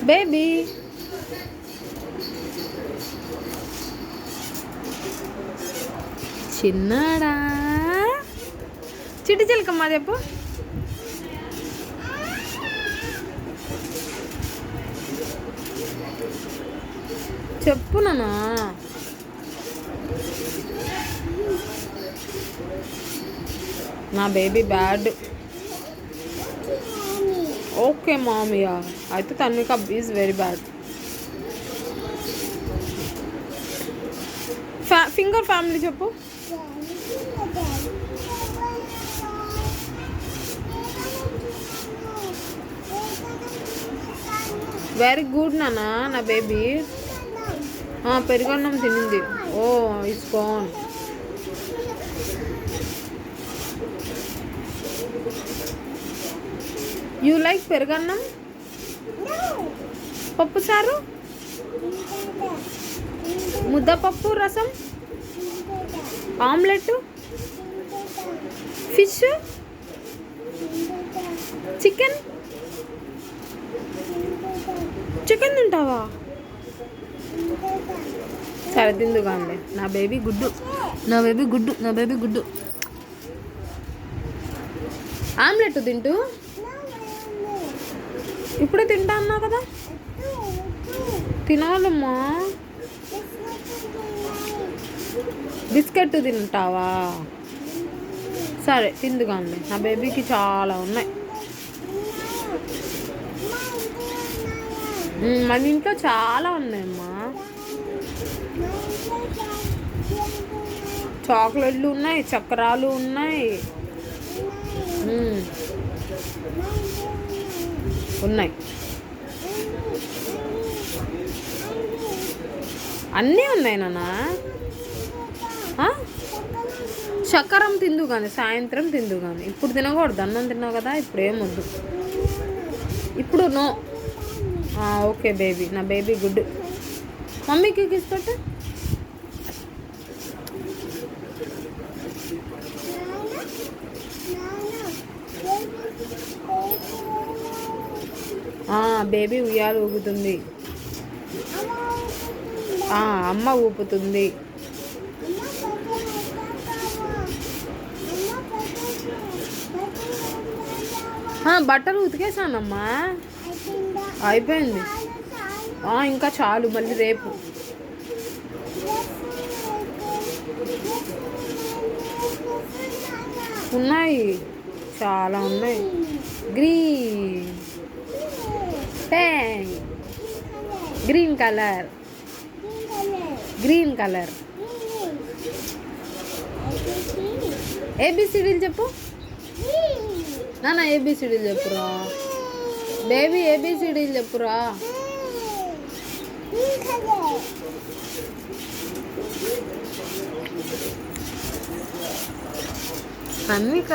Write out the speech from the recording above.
Baby చిన్నాడా. చిట్టి చిలకమ్మ చెప్పు. చెప్పు నానా. నా బేబీ బ్యాడ్. ఓకే మామియా, అయితే Tanvika is very bad. Finger family చెప్పు. వెరీ గుడ్ నానా. నా బేబీ పెరుగన్నం తినింది. ఓ ఇస్కోన్. యూ లైక్ పెరుగన్నం? పప్పు చారు, ముద్దపప్పు రసం, ఆమ్లెట్, ఫిష్, చికెన్. చికెన్ తింటావా? సరే తిందు కానీ. నా బేబీ గుడ్డు, నా బేబీ గుడ్డు, నా బేబీ గుడ్డు. ఆమ్లెట్ తింటూ ఇప్పుడే తింటా అన్నావు కదా. తినాలమ్మా. బిస్కెట్ తింటావా? సరే తిందు కానీ. నా బేబీకి చాలా ఉన్నాయి. మన ఇంట్లో చాలా ఉన్నాయమ్మా. చాక్లెట్లు ఉన్నాయి, చక్రాలు ఉన్నాయి. ఉన్నాయి, అన్నీ ఉన్నాయి నాన్న. చక్కెరం తిందు కానీ, సాయంత్రం తిందు కానీ. ఇప్పుడు తినకూడదు, అన్నం తిన్నావు కదా. ఇప్పుడు ఏమొద్దు, ఇప్పుడు నో. ఓకే బేబీ, నా బేబీ గుడ్. మమ్మీకి కిస్ పెట్టు. బేబీ ఉయ్యాలు ఊగుతుంది. అమ్మ ఊపుతుంది. బట్టలు ఉతికేసానమ్మా, అయిపోయింది. ఇంకా చాలు, మళ్ళీ రేపు. ఉన్నాయి, చాలా ఉన్నాయి. Green, pink, green colour, green colour. ఏబిసిడీలు చెప్పు నాన్న. ఏబిసిడీలు చెప్పురా బేబీ. ఏబిసిడీలు చెప్పురా. తన్విక.